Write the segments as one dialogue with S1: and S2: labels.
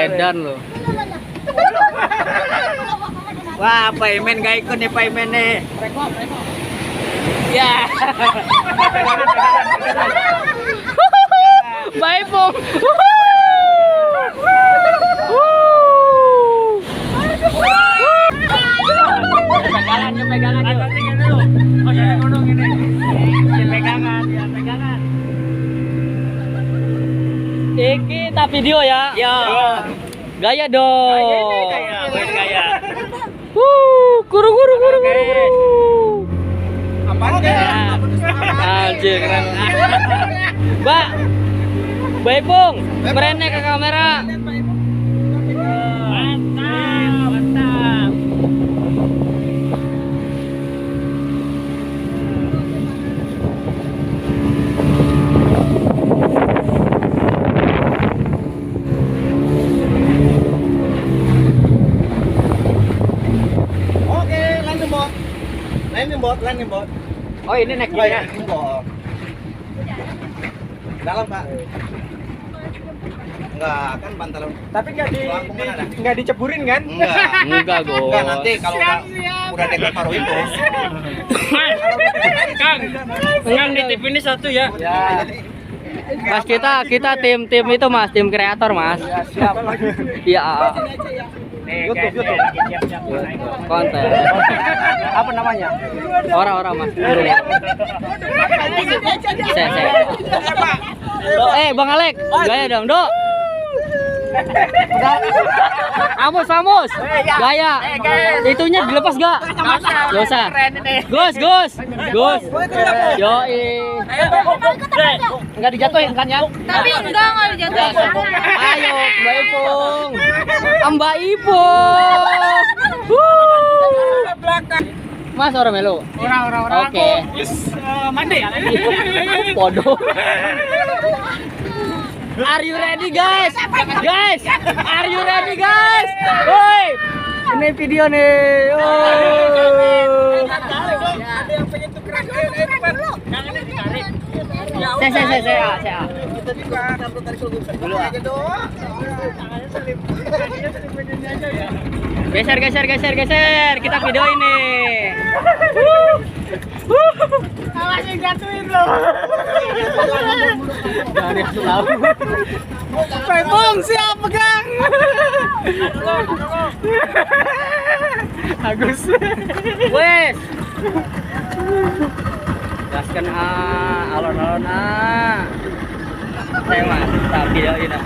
S1: Edan loh. Wah, Paimen gak ikut nih Paimen nih. Ya. Bye Pung. Pegangan yuk. Oh, jangan gunung ini. Pegangan, ya pegangan. Kita video ya. Ya. Gaya dong. Gaya. Guru. Apaan ya? Anjir keren. Mbak. Baik, Pung. Merenek ke kamera. Mantap.
S2: Landing bot.
S1: Oh, ini naik gini ya?
S2: Dalam, Pak. Enggak, kan pantalan.
S3: Tapi enggak diceburin kan?
S1: Enggak, Go.
S2: Enggak, nanti kalau udah dekat paruh itu.
S1: Kang di TV ini satu ya. Ya. Mas kita tim itu Mas, tim kreator Mas.
S3: Ya, siap.
S1: Iya.
S3: YouTube.
S1: Konten.
S3: Apa namanya?
S1: Orang-orang Mas. Saya. Bang Alek, gaya dong, Dok. Amos. Gaya. Itunya dilepas gak? Gak usah. Gus. Yoi. Enggak dijatuhin kan ya?
S4: Tapi enggak dijatuhin.
S1: Ayo, Mbak Ipung. Mbak Ipung. Mas orang melu.
S3: Orang.
S1: Oke.
S3: Mandi ya.
S1: Podo. Are you ready guys? Are you ready guys? Woi, ini video nih.
S3: Ada yang pengen tukeran dulu. Jangan ditarik.
S1: Saya.
S3: Kita juga dulu aja dong. Tangannya selip.
S1: Geser. Kita video ini.
S3: Awas yang jatuhin loh.
S1: Jangan yang selalu.
S3: Pung siap pegang. Agus.
S1: Wes. Gaskan alon-alon Saya Mas, kita videoin ah.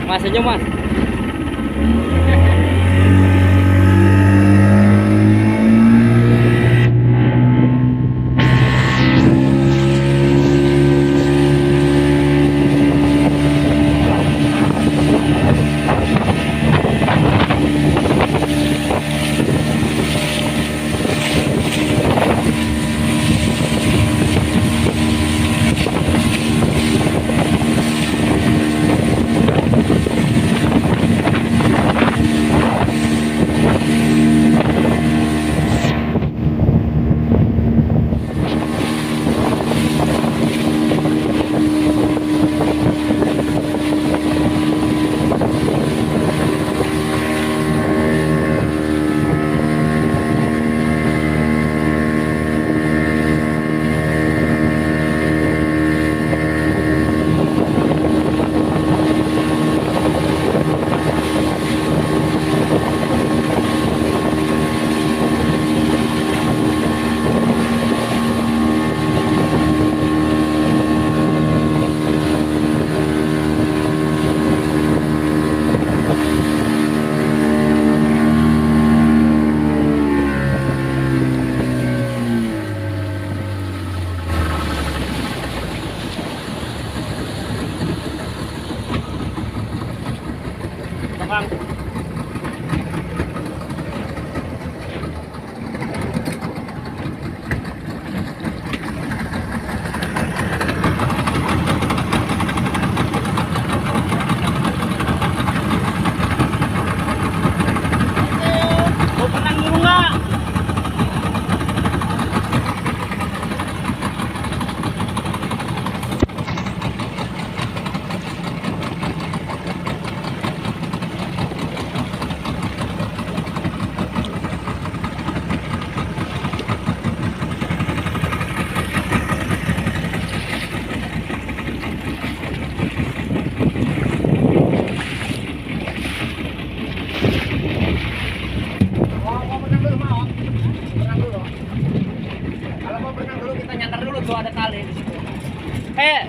S1: Mas senyum mas.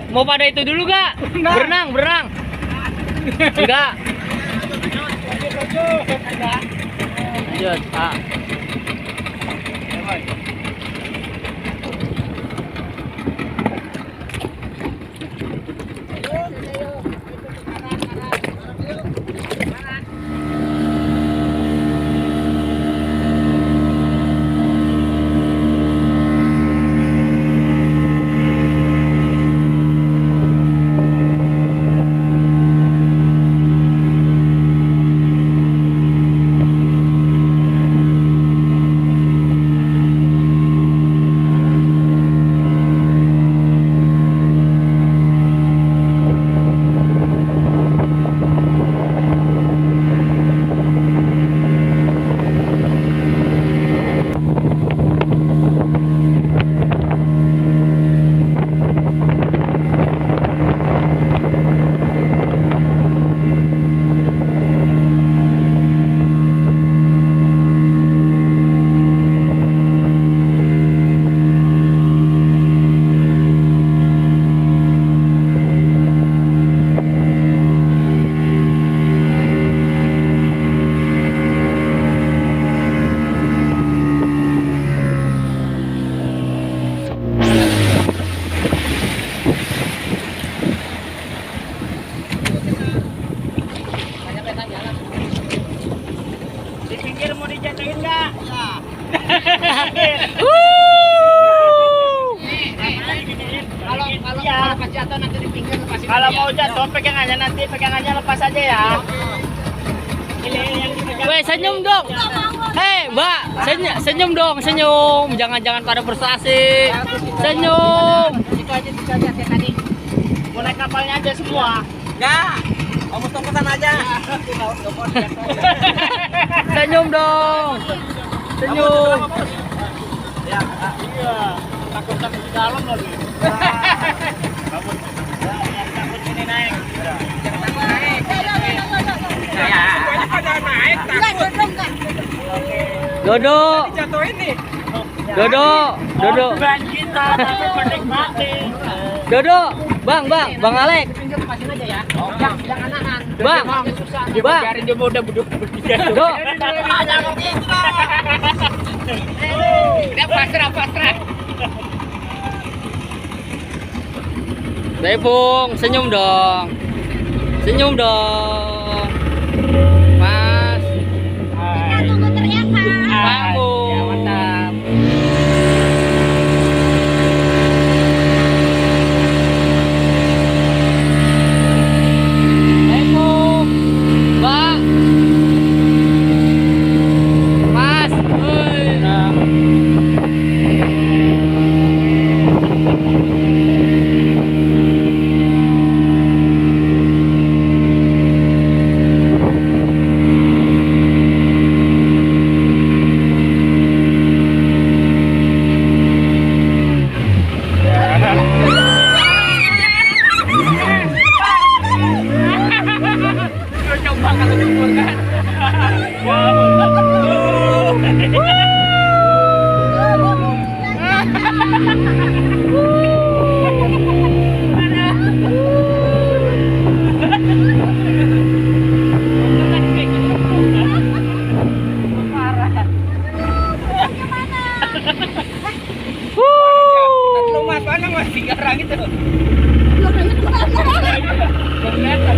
S1: Mau pada itu dulu gak? Berenang. Enggak. Lanjut, Pak.
S3: Kalau mau jatuh pegang aja, nanti pegang aja, lepas aja ya.
S1: Weh, senyum dong. Hei, Mbak, senyum dong, senyum. Jangan pada frustasi. Senyum.
S3: Itu aja tadi. Mau naik kapalnya aja semua.
S2: Enggak. Kamu tongkotan aja.
S1: Senyum dong. Senyum.
S3: Ya, iya. Takut di dalam lagi. Takut ini naik.
S1: Dodo. Dodo.
S3: Kita tapi menikmati.
S1: Dodo. Bang Alek.
S3: Pasin aja ya. Jangan anakan.
S1: Bang. Bang.
S2: Biarin dia udah bertiga.
S1: Do.
S2: Dia pasrah.
S1: Bung, senyum dong. Senyum dong. Mas.
S4: Tunggu teriakan.
S1: Bangun.
S2: Ya, mantap.
S1: Bung. Mbak. Mas. Woi.
S2: Coba kalau diukur kan. Lu mas mana mas 3 orang itu? Kelihatan.